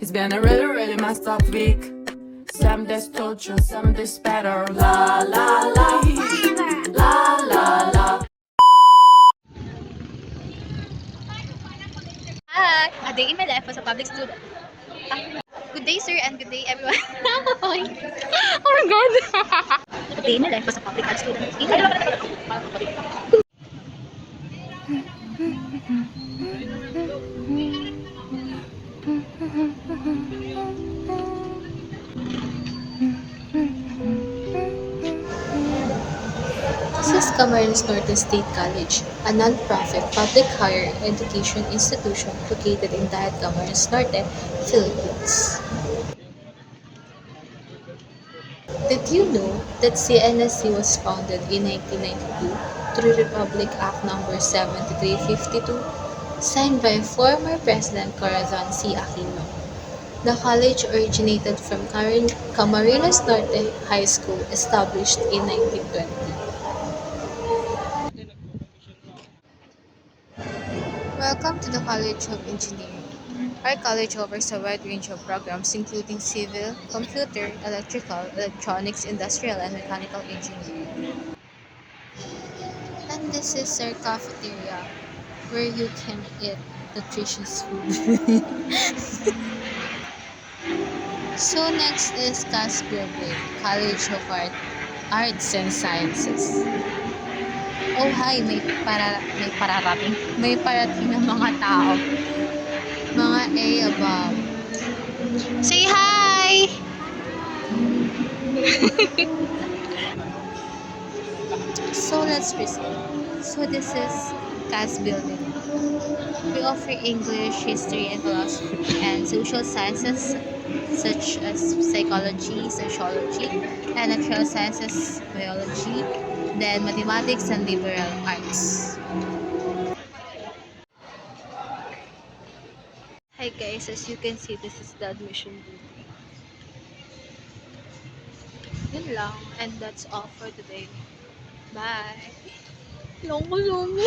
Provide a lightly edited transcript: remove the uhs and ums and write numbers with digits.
It's been a really, really messed up week. Some days torture, some days better. La la la, la la la. Hi! A day in my life as a public student. Good day, sir, and good day, everyone. Oh my god! A day in my life as a public art student. This is Camarines Norte State College, a non-profit public higher education institution located in Dayat, Camarines Norte, Philippines. Did you know that CNSC was founded in 1992 through Republic Act No. 7352, signed by former President Corazon C. Aquino? The college originated from Camarines Norte High School, established in 1920. Welcome to the College of Engineering. Our college offers a wide range of programs including civil, computer, electrical, electronics, industrial, and mechanical engineering. And this is our cafeteria where you can eat nutritious food. So next is CAS Building, College of Arts and Sciences. Oh hi, may parating ng mga tao. Mga A above. Say hi! So let's proceed. So this is CAS Building. We offer English, history, and philosophy, and social sciences such as psychology, sociology, and natural sciences, biology, then mathematics and liberal arts. Hi guys, as you can see, this is the admission booth. Yun lang, and that's all for today. Bye! Longo-longo!